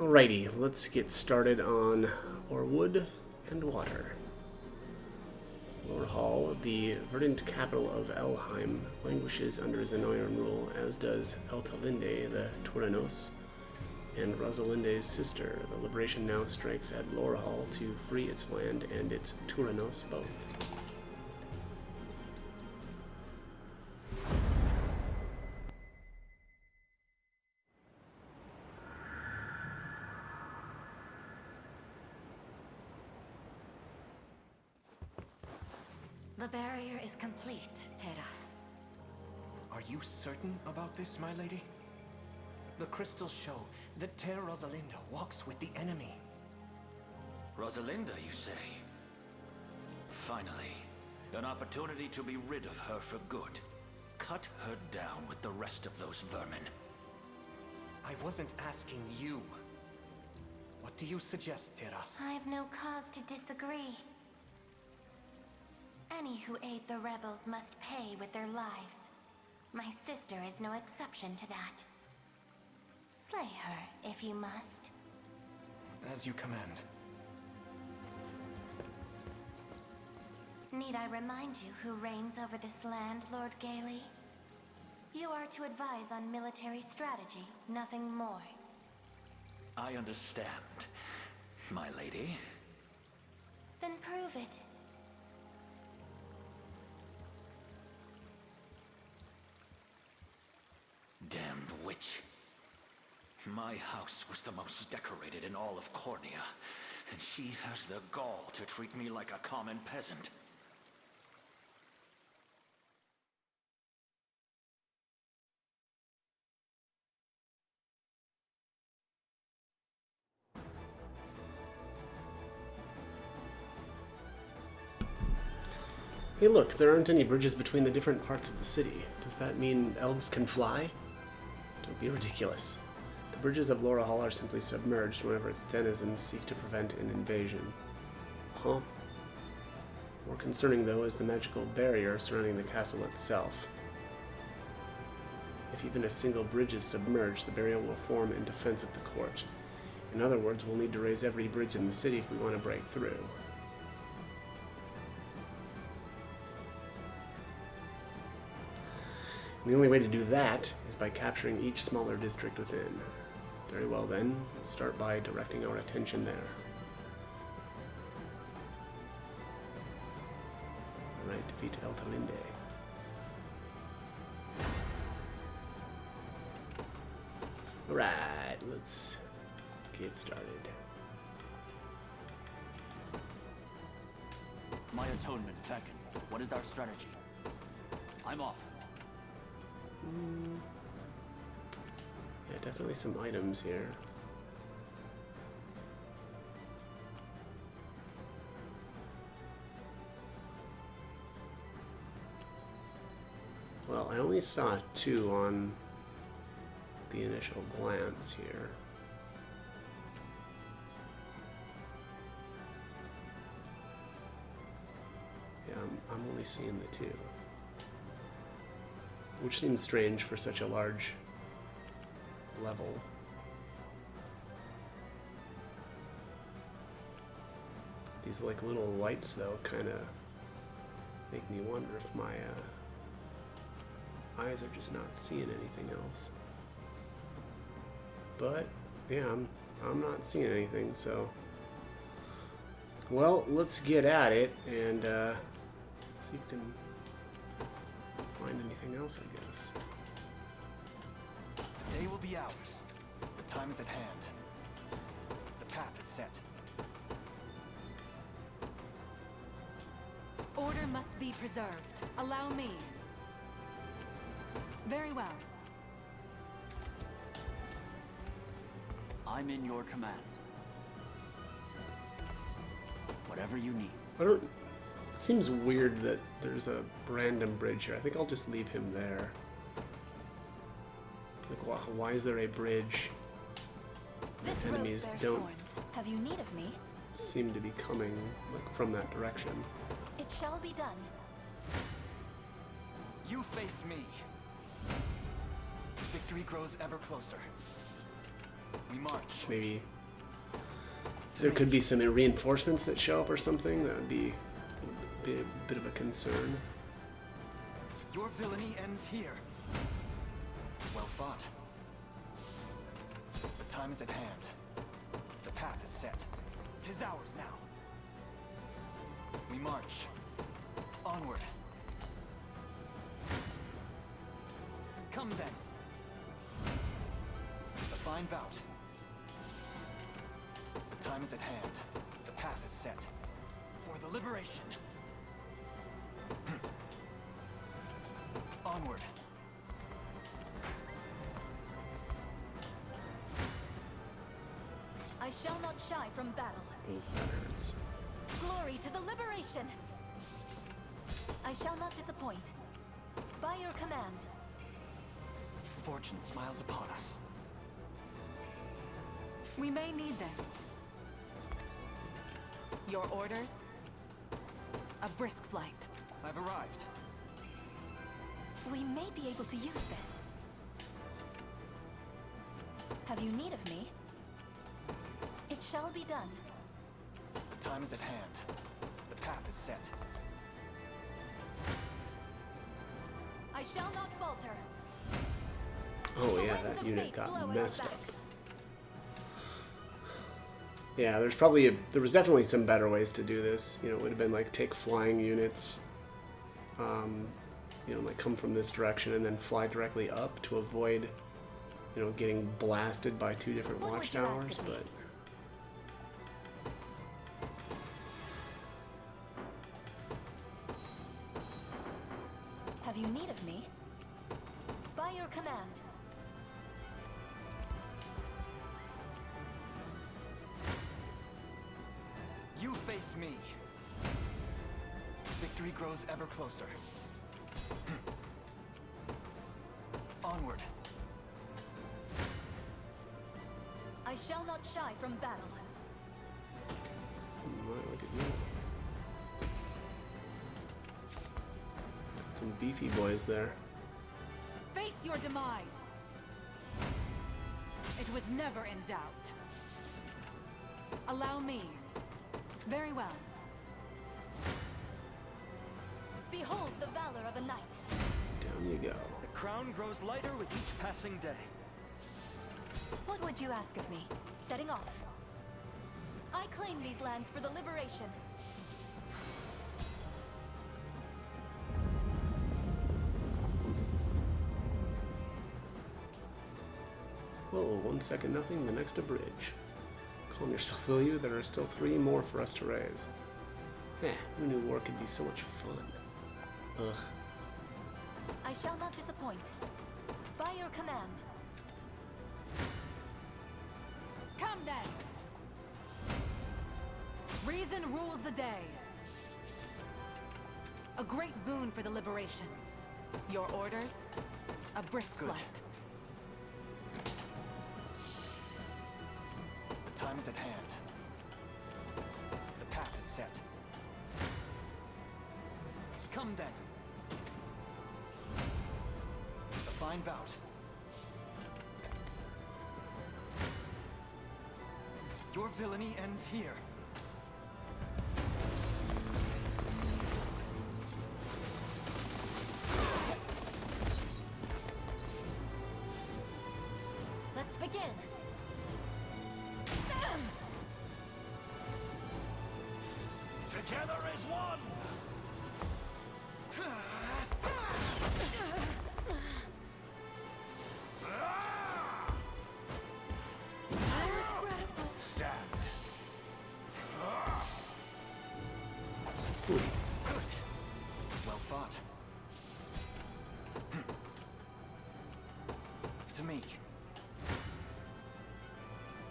Alrighty, let's get started on our wood and water. Lorhall, the verdant capital of Elheim, languishes under Zenoian rule, as does Eltalinde, the Touranos, and Rosalinde's sister. The liberation now strikes at Lorhall to free its land and its Touranos both. The barrier is complete, Teras. Are you certain about this, my lady? The crystals show that Ter Rosalinda walks with the enemy. Rosalinda, you say? Finally, an opportunity to be rid of her for good. Cut her down with the rest of those vermin. I wasn't asking you. What do you suggest, Teras? I have no cause to disagree. Any who aid the rebels must pay with their lives. My sister is no exception to that. Slay her, if you must. As you command. Need I remind you who reigns over this land, Lord Gailey? You are to advise on military strategy, nothing more. I understand, my lady. Then prove it. Damned witch. My house was the most decorated in all of Cornea, and she has the gall to treat me like a common peasant. Hey look, there aren't any bridges between the different parts of the city. Does that mean elves can fly? Don't be ridiculous. The bridges of Lorhall are simply submerged whenever its denizens seek to prevent an invasion. Huh? More concerning, though, is the magical barrier surrounding the castle itself. If even a single bridge is submerged, the barrier will form in defense of the court. In other words, we'll need to raise every bridge in the city if we want to break through. The only way to do that is by capturing each smaller district within. Very well then, let's start by directing our attention there. Alright, defeat Eltalinde. Alright, let's get started. My atonement beckons. What is our strategy? I'm off. Yeah, definitely some items here. Well, I only saw 2 on the initial glance here. Yeah, I'm only seeing the 2. Which seems strange for such a large level. These like little lights though kind of make me wonder if my eyes are just not seeing anything else. But yeah, I'm not seeing anything, so well, let's get at it and see if we can find anything else, I guess. The day will be ours. The time is at hand. The path is set. Order must be preserved. Allow me. Very well. I'm in your command. Whatever you need. It seems weird that there's a random bridge here. I think I'll just leave him there. Like, why is there a bridge? This Enemies rose bears don't thorns. Have you need of me? seem to be coming like from that direction. It shall be done. You face me. Victory grows ever closer. We march. Just maybe there could be some reinforcements that show up or something. That would be a bit of a concern. Your villainy ends here. Well fought. The time is at hand. The path is set. 'Tis ours now. We march. Onward. Come then. The fine bout. The time is at hand. The path is set. For the liberation. Onward. I shall not shy from battle. Oh, that hurts. Glory to the liberation! I shall not disappoint. By your command. Fortune smiles upon us. We may need this. Your orders? A brisk flight. I've arrived. We may be able to use this. Have you need of me? It shall be done. The time is at hand. The path is set. I shall not falter. Oh The yeah, winds that of unit fate got blow at our messed up. backs. Yeah, there was definitely some better ways to do this. You know, it would have been like take flying units, you know, like come from this direction and then fly directly up to avoid, you know, getting blasted by two different What would you ask watchtowers. of me? But Have you need of me? By your command. You face me. Victory grows ever closer. Onward. I shall not shy from battle. look at you. Got some beefy boys there. Face your demise. It was never in doubt. Allow me. Very well. Behold the valor of a knight. Down you go. The crown grows lighter with each passing day. What would you ask of me? Setting off. I claim these lands for the liberation. Whoa, 1 second nothing, the next a bridge. Calm yourself, will you? There are still 3 more for us to raise. Who knew war could be so much fun? Ugh. I shall not disappoint. By your command. Come then! Reason rules the day. A great boon for the liberation. Your orders? A brisk Good. flight. The time is at hand. The path is set. Come then. A fine bout. Your villainy ends here. Let's begin. Together as one! Stand. Good. Well fought. To me.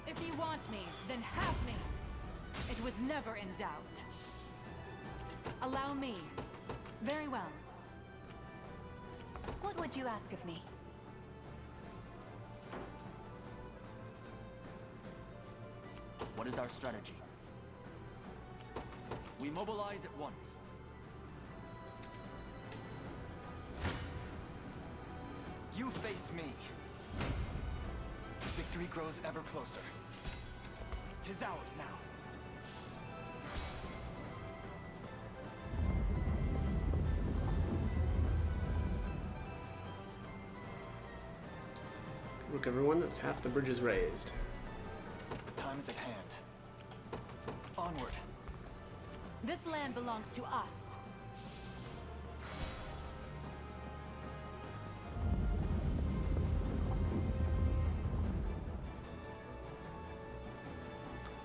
If you want me, then have me. It was never in doubt. Allow me. Very well. What would you ask of me? What is our strategy? We mobilize at once. You face me. Victory grows ever closer. 'Tis ours now. Look, everyone, that's half the bridges raised. The time is at hand. Onward. This land belongs to us.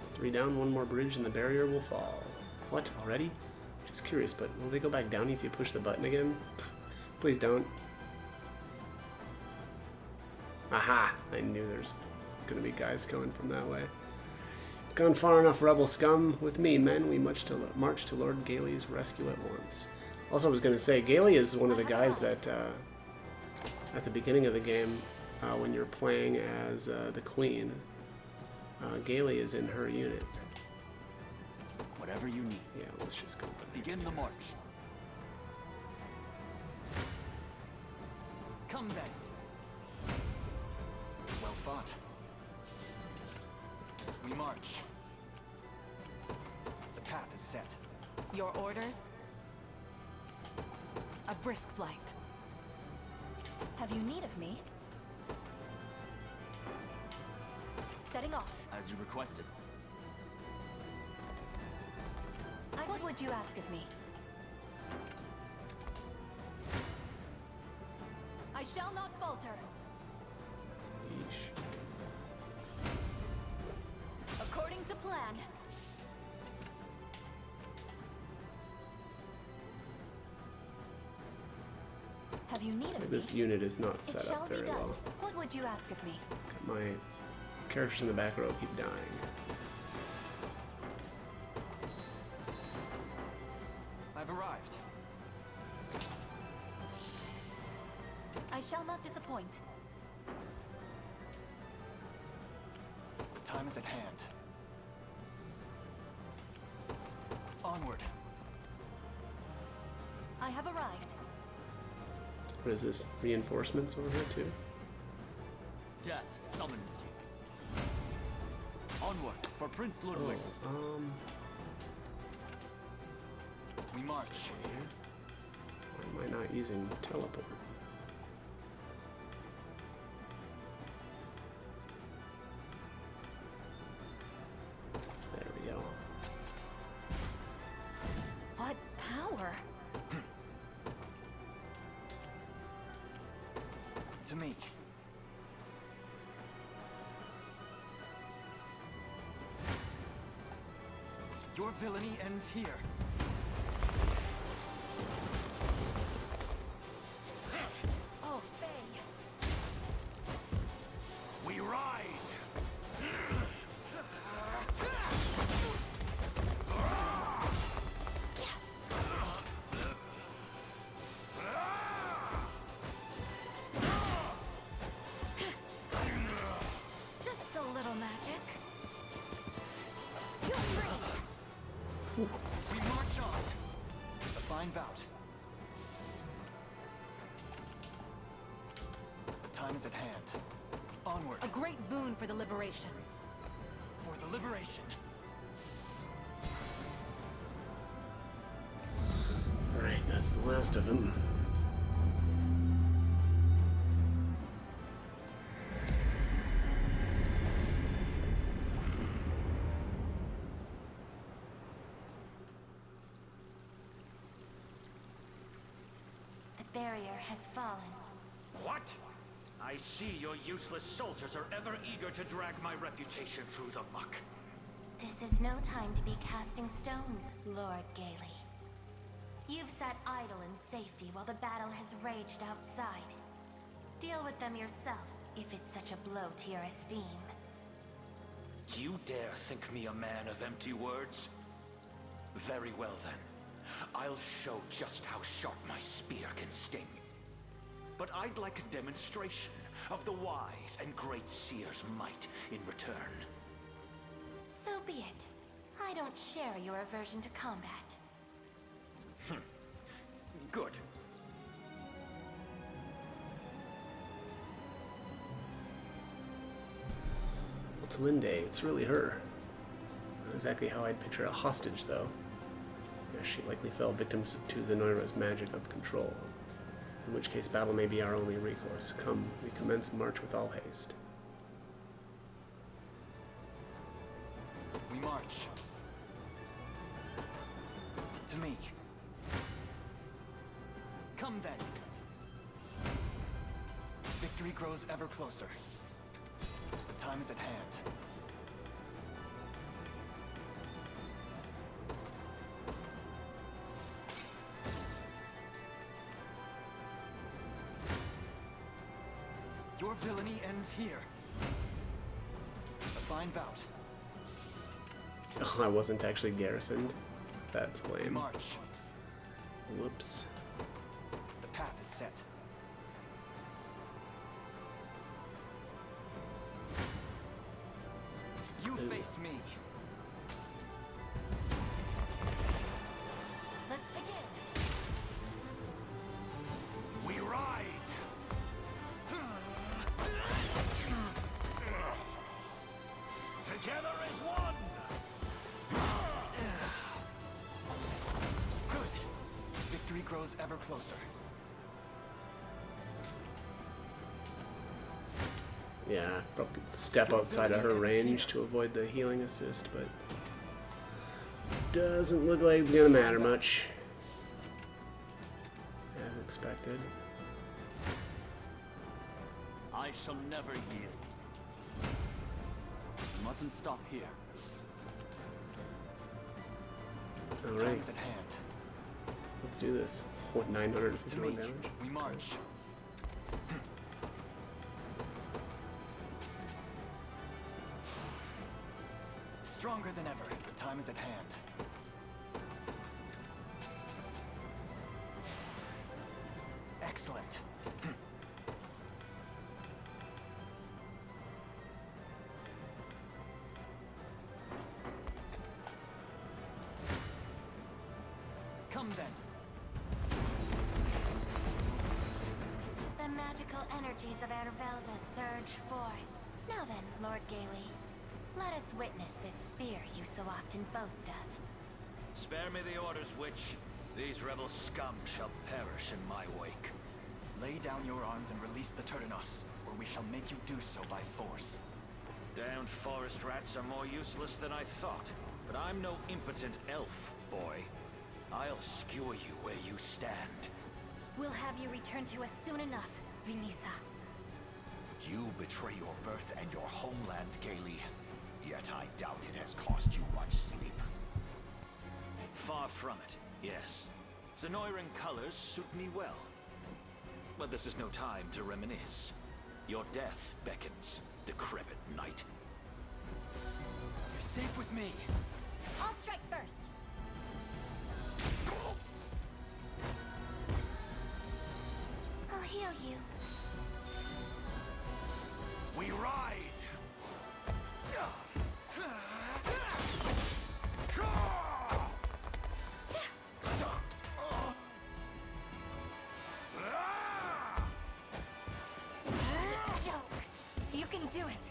It's 3 down, 1 more bridge, and the barrier will fall. What, already? Just curious, but will they go back down if you push the button again? Please don't. Aha! I knew there's gonna be guys coming from that way. Gone far enough, rebel scum. With me, men, we march to Lord Gailey's rescue at once. Also, I was gonna say, Gailey is one of the guys that, at the beginning of the game, when you're playing as the Queen, Gailey is in her unit. Whatever you need. Yeah, let's just go back. Begin the march. Come then. Well fought. We march. The path is set. Your orders? A brisk flight. Have you need of me? Setting off. As you requested. What would you ask of me? I shall not falter. Yeesh. According to plan. Have you need of me? This unit is not It set shall up be very done. well. What would you ask of me? My characters in the back row keep dying. I've arrived. I shall not disappoint. The time is at hand. Onward. I have arrived. What is this? Reinforcements over here too? Death summons you. Onward for Prince Ludwig. Oh, We march. why am I not using teleport? There we go. What power? To me. Your villainy ends here. Oh, Faye. We rise! Just a little magic. You freeze. We march on. A fine bout. The time is at hand. Onward. A great boon for the liberation. For the liberation. Alright, that's the last of them. The barrier has fallen. What? I see your useless soldiers are ever eager to drag my reputation through the muck. This is no time to be casting stones, Lord Gailey. You've sat idle in safety while the battle has raged outside. Deal with them yourself, if it's such a blow to your esteem. You dare think me a man of empty words? Very well then. I'll show just how sharp my spear can sting. But I'd like a demonstration of the wise and great seer's might in return. So be it. I don't share your aversion to combat. Good. Well, it's Linde. It's really her. exactly how I'd picture a hostage, though. Yes, she likely fell victim to Zenoira's magic of control, in which case battle may be our only recourse. Come, we commence march with all haste. We march. To me. Come then. Victory grows ever closer. The time is at hand. Your villainy ends here. A fine bout. Oh, I wasn't actually garrisoned. That's We lame. march. Whoops. The path is set. You face me. Let's begin. We ride. Together as one. Good. Victory grows ever closer. Yeah, probably step outside of her range to avoid the healing assist, but doesn't look like it's gonna matter much. As expected. I shall never yield. We mustn't stop here. Time Alright, is at hand. let's do this. What, To 951 me, damage? we march. Stronger than ever. The time is at hand. Excellent. Come then. The magical energies of Ervelda surge forth. Now then, Lord Gailey, let us witness this spear you so often boast of. Spare me the orders, witch. These rebel scum shall perish in my wake. Lay down your arms and release the Turtinos, or we shall make you do so by force. Damned forest rats are more useless than I thought. But I'm no impotent elf, boy. I'll skewer you where you stand. We'll have you return to us soon enough, Vinisa. You betray your birth and your homeland, Gailey. Yet I doubt it has cost you much sleep. Far from it, yes. Zenoiran colors suit me well. But this is no time to reminisce. Your death beckons, decrepit knight. You're safe with me. I'll strike first. I'll heal you. We ride! Joke. You can do it.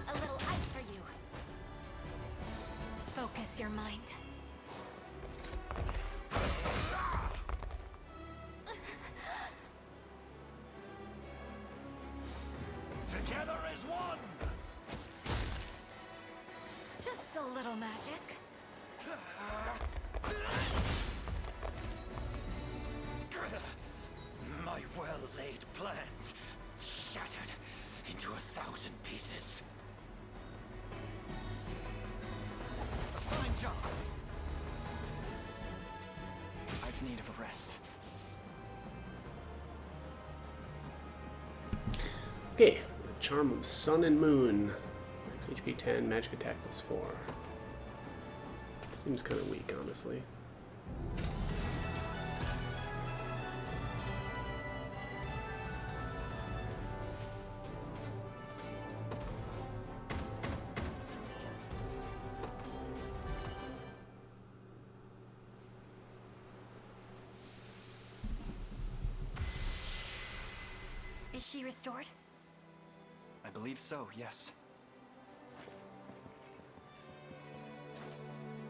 A little ice for you. Focus your mind. Together as one! Just a little magic. My well-laid plans shattered into 1,000 pieces. A fine job. I've need of a rest. Okay, the Charm of Sun and Moon. Max HP 10, magic attack plus 4. Seems kind of weak, honestly. Is she restored? I believe so, yes.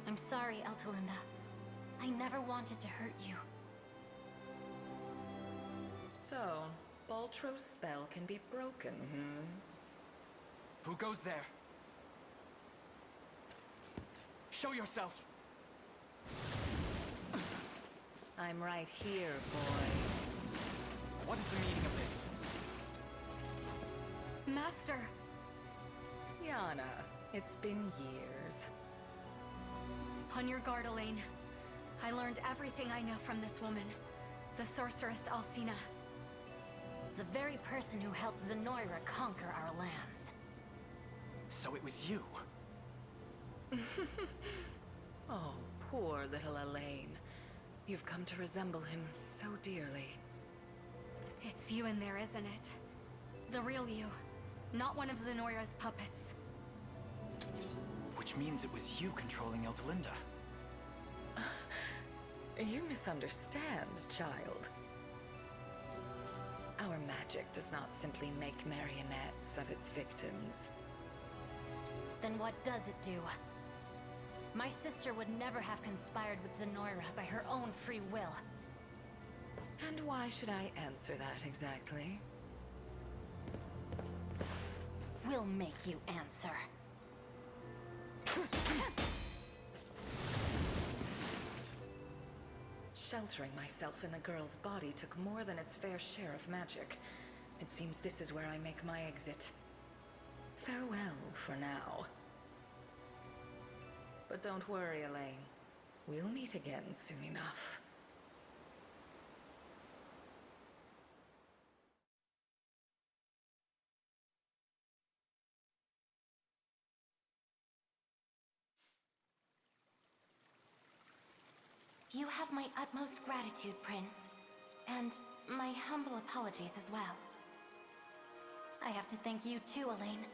I'm sorry, Altalinda. I never wanted to hurt you. So, Baltro's spell can be broken, Who goes there? Show yourself! I'm right here, boy. What is the meaning of this? Master! Yana, it's been years. On your guard, Elaine. I learned everything I know from this woman. The sorceress Alcina. The very person who helped Zenoira conquer our lands. So it was you? Oh, poor little Elaine. You've come to resemble him so dearly. It's you in there, isn't it? The real you. Not one of Zenoira's puppets. Which means it was you controlling Eltalinda. You misunderstand, child. Our magic does not simply make marionettes of its victims. Then what does it do? My sister would never have conspired with Zenoira by her own free will. And why should I answer that exactly? We'll make you answer. Sheltering myself in the girl's body took more than its fair share of magic. It seems this is where I make my exit. Farewell for now. But don't worry, Elaine. We'll meet again soon enough. You have my utmost gratitude, Prince. And my humble apologies as well. I have to thank you too, Elaine.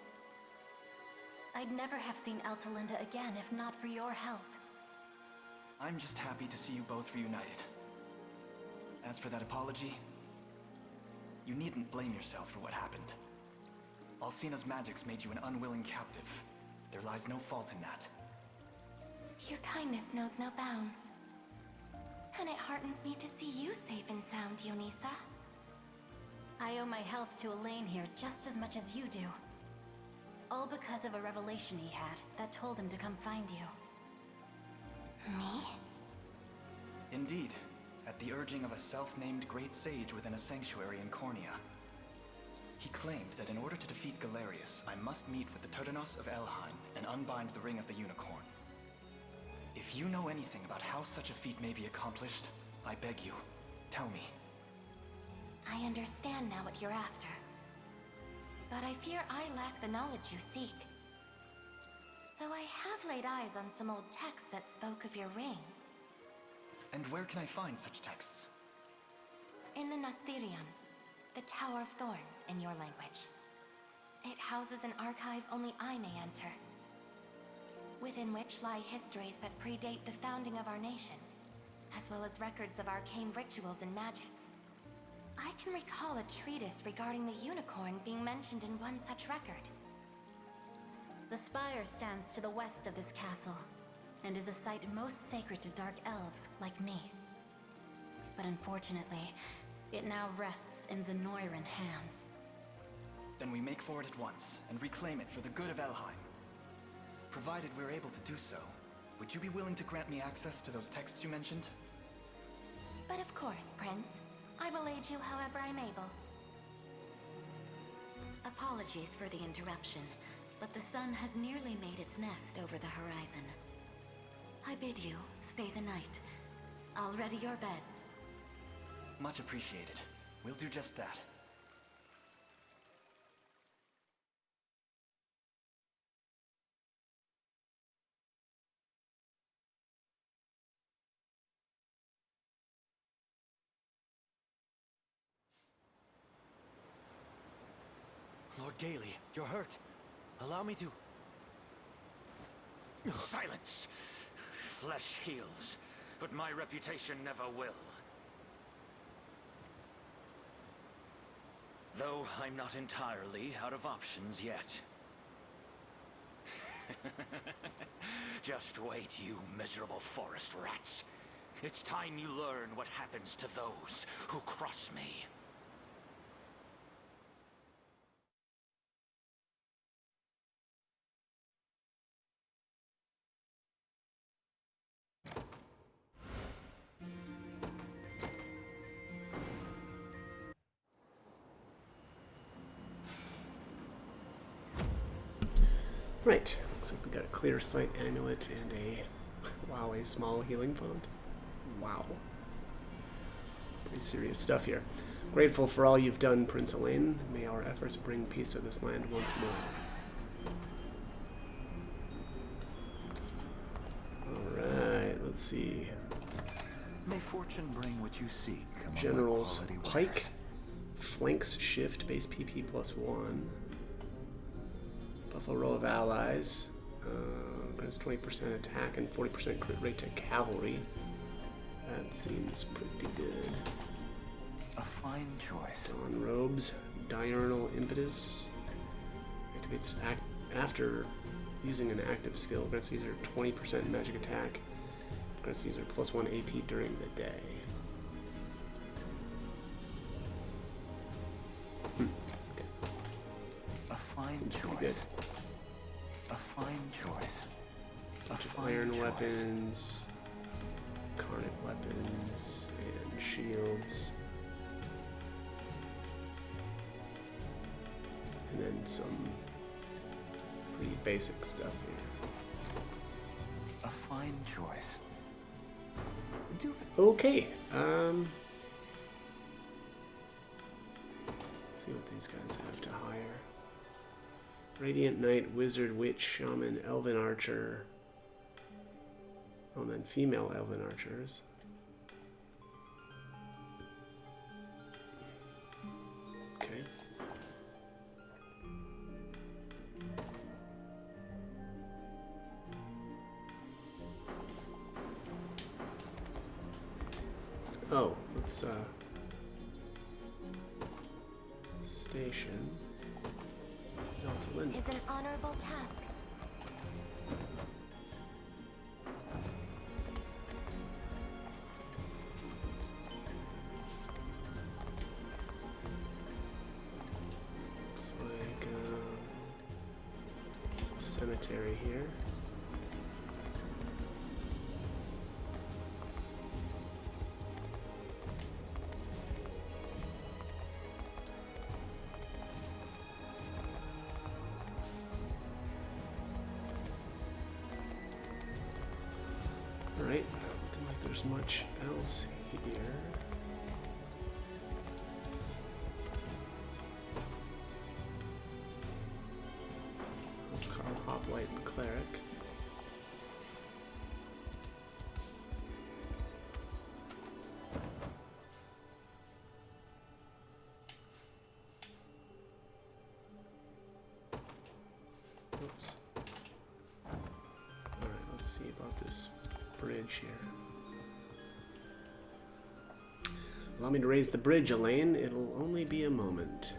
I'd never have seen Altalinda again if not for your help. I'm just happy to see you both reunited. As for that apology, you needn't blame yourself for what happened. Alcina's magics made you an unwilling captive. There lies no fault in that. Your kindness knows no bounds. And it heartens me to see you safe and sound, Yonisa. I owe my health to Elaine here just as much as you do. All because of a revelation he had that told him to come find you. Me? Indeed, at the urging of a self-named great sage within a sanctuary in Cornea. He claimed that in order to defeat Galerius, I must meet with the Turdanos of Elheim and unbind the Ring of the Unicorn. If you know anything about how such a feat may be accomplished, I beg you, tell me. I understand now what you're after. But I fear I lack the knowledge you seek. Though I have laid eyes on some old texts that spoke of your ring. And where can I find such texts? In the Nasthirion, the Tower of Thorns in your language. It houses an archive only I may enter, within which lie histories that predate the founding of our nation, as well as records of arcane rituals and magics. I can recall a treatise regarding the unicorn being mentioned in one such record. The spire stands to the west of this castle, and is a site most sacred to dark elves like me. But unfortunately, it now rests in Zenoiran hands. Then we make for it at once, and reclaim it for the good of Elheim. Provided we're able to do so, would you be willing to grant me access to those texts you mentioned? But of course, Prince. I will aid you however I'm able. Apologies for the interruption, but the sun has nearly made its nest over the horizon. I bid you stay the night. I'll ready your beds. Much appreciated. We'll do just that. Lord Gailey, you're hurt. Allow me to... Silence! Flesh heals, but my reputation never will. Though I'm not entirely out of options yet. Just wait, you miserable forest rats. It's time you learn what happens to those who cross me. Right. Looks like we got a clear sight amulet and a small healing font. Wow. Pretty serious stuff here. Grateful for all you've done, Prince Elaine. May our efforts bring peace to this land once more. Alright, let's see. May fortune bring what you seek. General's Pike. Flanks shift, base PP +1. Buffalo row of allies. Grants 20% attack and 40% crit rate to cavalry. That seems pretty good. A fine choice. Dawn robes. Diurnal impetus. Activates after using an active skill. Grants the user 20% magic attack. Grants the user +1 AP during the day. Okay. A fine Seems choice. pretty good. A fine choice. Bunch of iron weapons, carnate weapons, and shields. And then some pretty basic stuff here. A fine choice. Okay, let's see what these guys have to hire. Radiant Knight, Wizard, Witch, Shaman, Elven Archer. Oh, and then female Elven Archers. Okay. Oh, let's station. Is an honorable task. Looks like a cemetery here. Alright, looking like there's much else here. Housecarl, Hoplite, and Cleric. Oops. Alright, let's see about this bridge here. Allow me to raise the bridge, Elaine. It'll only be a moment.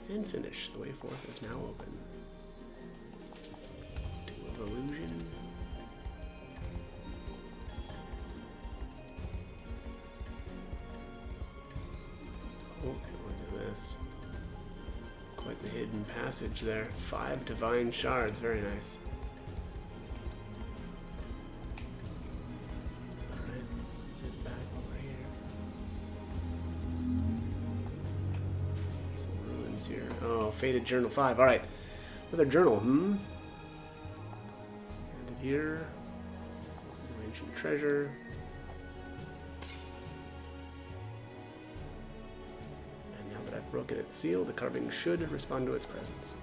And finish. The way forth is now open. Tool of Illusion. Oh, look at this. Quite the hidden passage there. 5 divine shards. Very nice. Alright, let's zip back over here. Some ruins here. Oh, Faded Journal 5. Alright. Another journal, And here. Ancient treasure. Broken its seal, the carving should respond to its presence.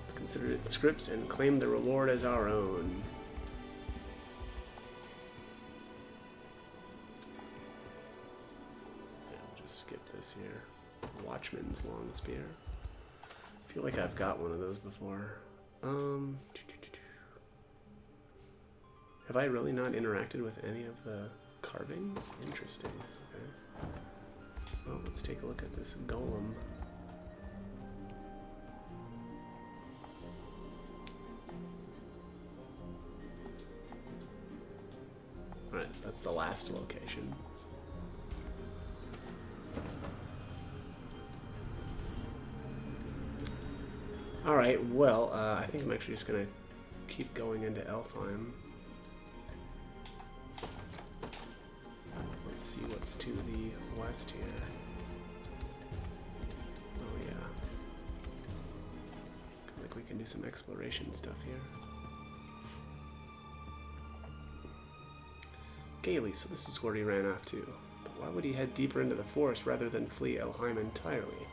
Let's consider its scripts and claim the reward as our own. Yeah, I'll just skip this here. Watchman's long spear. I feel like I've got one of those before. Have I really not interacted with any of the carvings? Interesting. Okay. Well, let's take a look at this golem. Alright, so that's the last location. Alright, well, I think I'm actually just going to keep going into Elfheim. Let's see what's to the west here. Oh yeah. Looks like we can do some exploration stuff here. Gaily, so this is where he ran off to. But why would he head deeper into the forest rather than flee Elfheim entirely?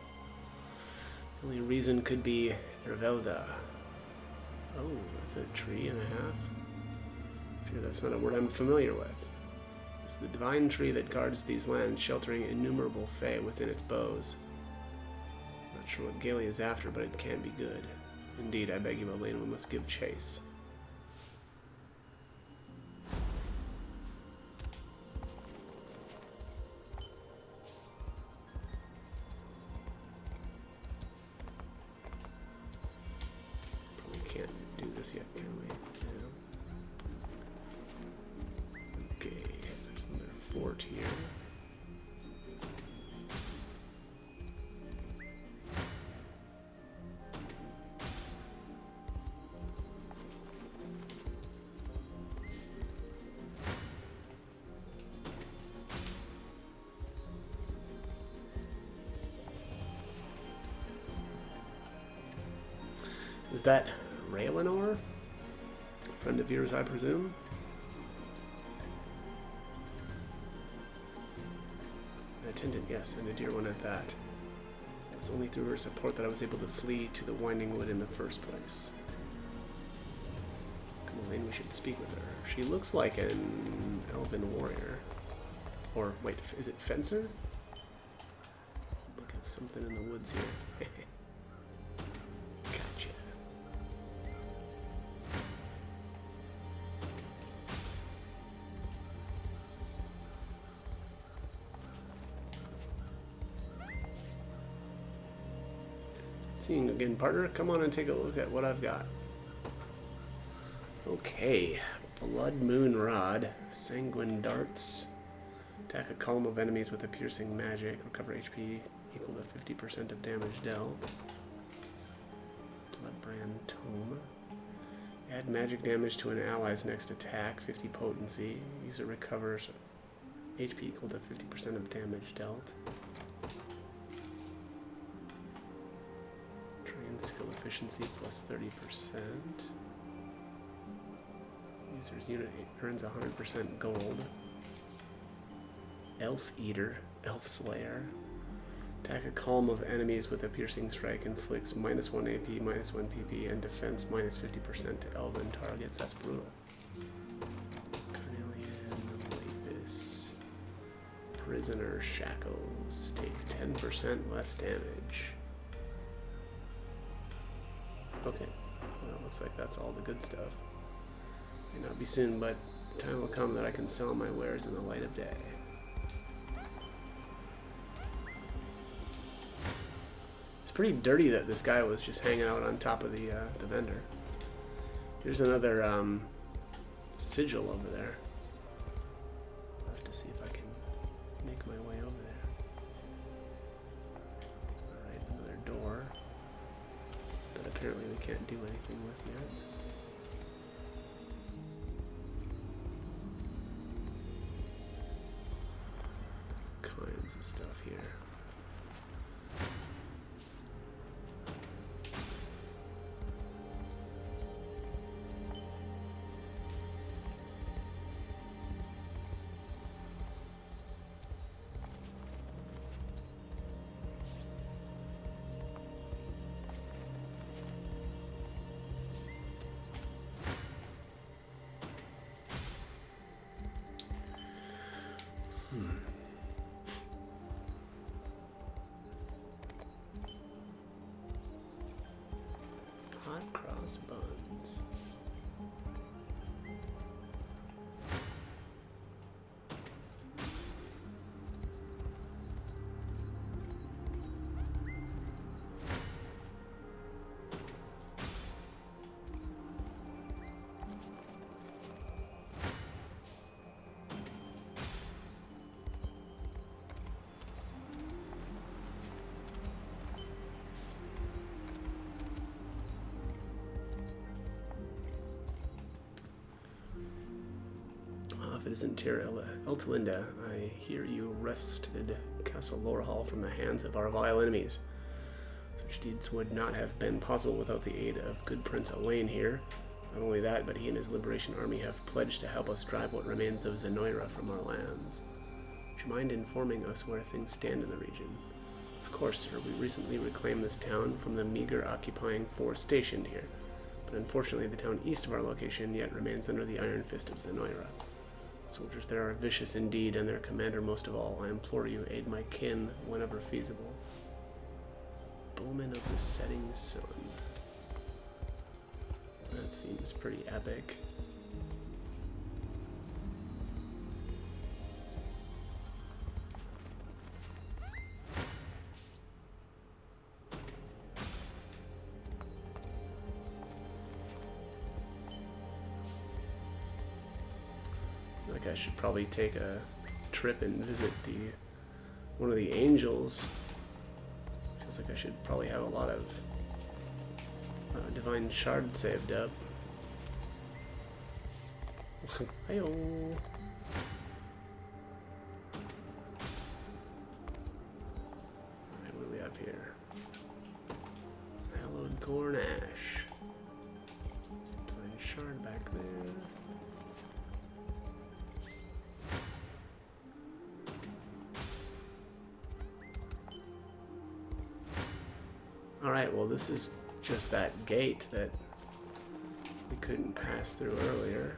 The only reason could be Ervelda. Oh, that's a tree and a half. I fear that's not a word I'm familiar with. It's the divine tree that guards these lands, sheltering innumerable fae within its boughs. Not sure what Gaily is after, but it can't be good. Indeed, I beg you, Elena, we must give chase. Can't do this yet, can we? Yeah. Okay, there's another fort here. Is that Raylanor? Friend of yours, I presume? An attendant, yes, and a dear one at that. It was only through her support that I was able to flee to the Winding Wood in the first place. Come on, Lane, we should speak with her. She looks like an elven warrior. Or, wait, is it fencer? Look at something in the woods here. Gotcha. Seeing again, partner. Come on and take a look at what I've got. Okay. Blood Moon Rod. Sanguine Darts. Attack a column of enemies with a piercing magic. Recover HP equal to 50% of damage dealt. Bloodbrand Tome. Add magic damage to an ally's next attack. 50 potency. User recovers HP equal to 50% of damage dealt. Skill efficiency plus 30%. User's unit earns 100% gold. Elf Eater, Elf Slayer. Attack a column of enemies with a piercing strike, inflicts -1 AP, -1 PP, and defense -50% to elven targets. That's brutal. Carnelian Lapis. Prisoner Shackles. Take 10% less damage. Okay, well, it looks like that's all the good stuff. May not be soon, but the time will come that I can sell my wares in the light of day. It's pretty dirty that this guy was just hanging out on top of the vendor. There's another sigil over there. I'll have to see if I can make my way over there. Alright, another door. That apparently we can't do anything with yet. Kinds of stuff here. Hot cross buns. if it isn't Tyr Eltelinda, I hear you wrested Castle Lorehall from the hands of our vile enemies. Such deeds would not have been possible without the aid of good Prince Owain here. Not only that, but he and his liberation army have pledged to help us drive what remains of Zenoira from our lands. Would you mind informing us where things stand in the region? Of course, sir, we recently reclaimed this town from the meager occupying force stationed here, but unfortunately the town east of our location yet remains under the iron fist of Zenoira. Soldiers there are vicious indeed, and their commander most of all. I implore you, aid my kin whenever feasible. Bowman of the Setting Sun. That seems pretty epic. Like I should probably take a trip and visit one of the angels. Feels like I should probably have a lot of divine shards saved up. Hi-yo. Alright, what do we have here? Hallowed Corn Ash. Divine shard back there. Alright, well this is just that gate that we couldn't pass through earlier.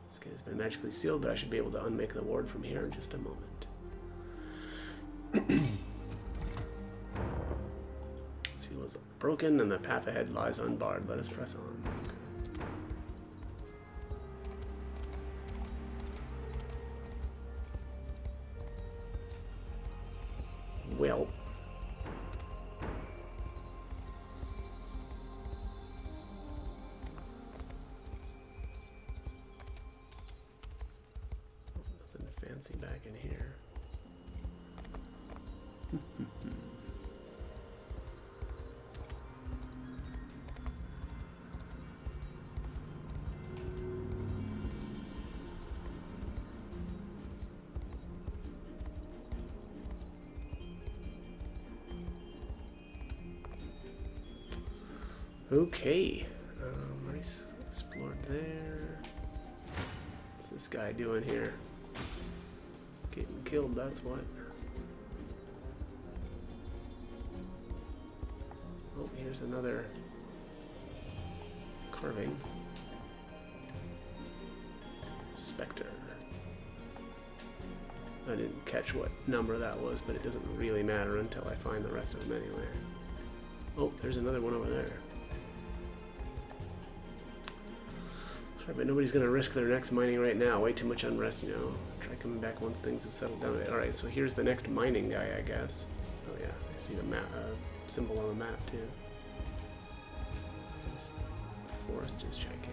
This gate has been magically sealed, but I should be able to unmake the ward from here in just a moment. Seal is broken and the path ahead lies unbarred. Let us press on. Well, nothing fancy back in here. Okay, already explored there. What's this guy doing here? Getting killed, that's what. Oh, here's another carving. Spectre. I didn't catch what number that was, but it doesn't really matter until I find the rest of them anyway. Oh, there's another one over there. Sorry, but nobody's gonna risk their next mining right now. Way too much unrest, you know. Try coming back once things have settled down a bit. Alright, so here's the next mining guy, I guess. Oh yeah, I see the map, symbol on the map too. This forest is gigantic.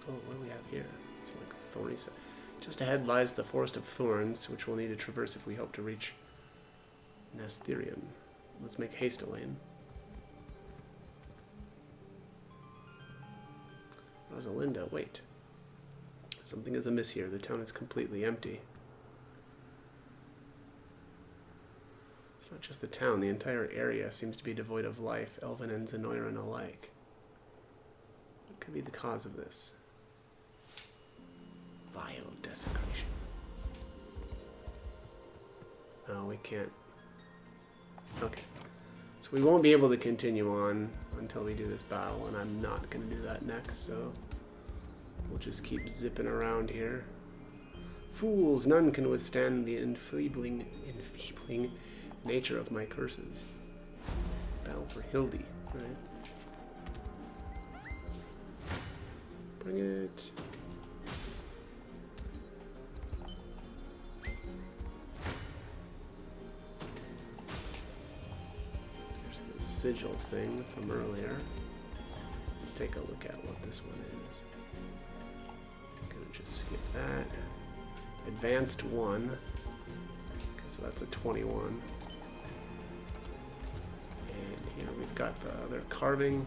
Oh, what do we have here? It's like thorny. Just ahead lies the Forest of Thorns, which we'll need to traverse if we hope to reach Nasthirium. Let's make haste, Elaine. Rosalinda, wait. Something is amiss here. The town is completely empty. It's not just the town. The entire area seems to be devoid of life, Elven and Zenoiran alike. What could be the cause of this? Vile desecration. No, we can't. Okay. So we won't be able to continue on until we do this battle, and I'm not going to do that next, so we'll just keep zipping around here. Fools, none can withstand the enfeebling nature of my curses. Battle for Hildy, right? Bring it. the sigil thing from earlier. Let's take a look at what this one is. I'm gonna just skip that. Advanced 1. Okay, so that's a 21. And here we've got the other carving.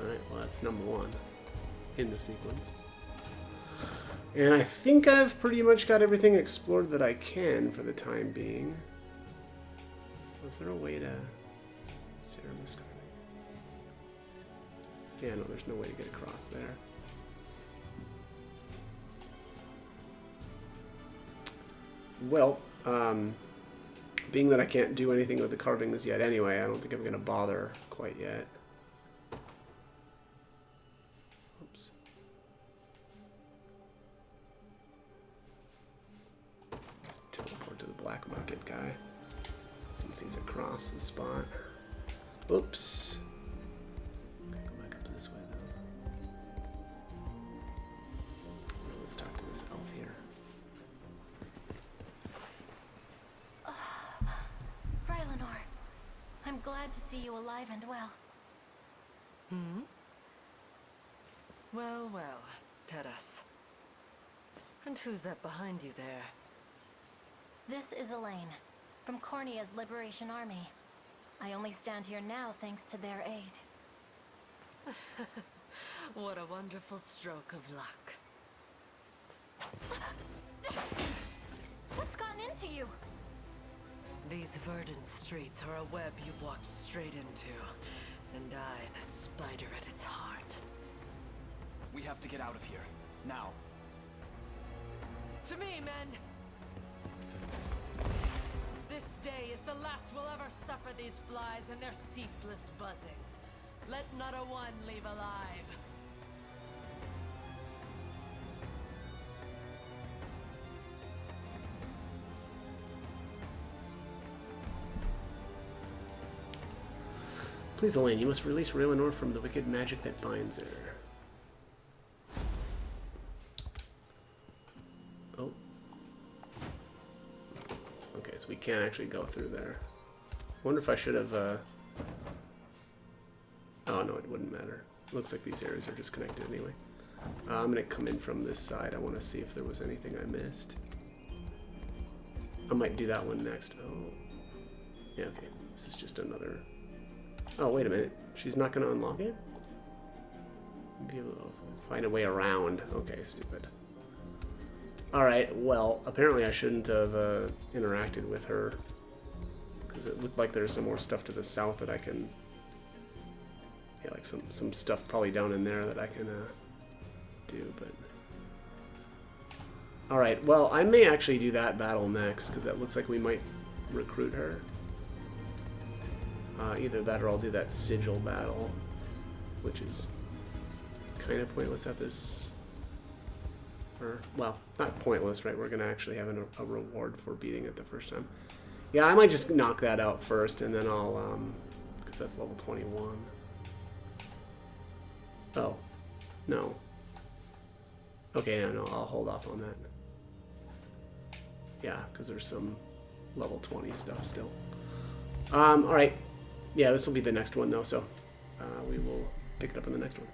Alright, well that's number 1 in the sequence. And I think I've pretty much got everything explored that I can for the time being. Was there a way to... Ceremus carving? Yeah, no, there's no way to get across there. Well, being that I can't do anything with the carvings yet anyway, I don't think I'm going to bother quite yet. Oops. Let's teleport to the black market guy, since he's across the spot. Oops. Okay, go back up to this way, though. Let's talk to this elf here. Rylanor, I'm glad to see you alive and well. Hmm? Well, well, Teras. And who's that behind you there? This is Elaine, from Cornia's Liberation Army. I only stand here now thanks to their aid. What a wonderful stroke of luck. What's gotten into you? These verdant streets are a web you've walked straight into. And I, the spider at its heart. We have to get out of here. Now. To me, men! This day is the last we'll ever suffer these flies and their ceaseless buzzing. Let not a one leave alive. Please, Elaine, you must release Rylanor from the wicked magic that binds her. Oh. Okay, so we can't actually go through there. Wonder if I should have, Oh, no, it wouldn't matter. Looks like these areas are disconnected anyway. I'm gonna come in from this side. I want to see if there was anything I missed. I might do that one next. Oh. Yeah, okay. This is just another... Oh, wait a minute. She's not going to unlock it? Maybe we'll find a way around. Okay, stupid. Alright, well, apparently I shouldn't have interacted with her. Because it looked like there's some more stuff to the south that I can... Yeah, like some stuff probably down in there that I can do, but... Alright, well, I may actually do that battle next, because it looks like we might recruit her. Either that or I'll do that sigil battle, which is kind of pointless at this... Or, well, not pointless, right? We're going to actually have a reward for beating it the first time. Yeah, I might just knock that out first, and then I'll, because that's level 21. Oh, no. Okay, no, I'll hold off on that. Yeah, because there's some level 20 stuff still. Alright. Yeah, this will be the next one, though, so we will pick it up in the next one.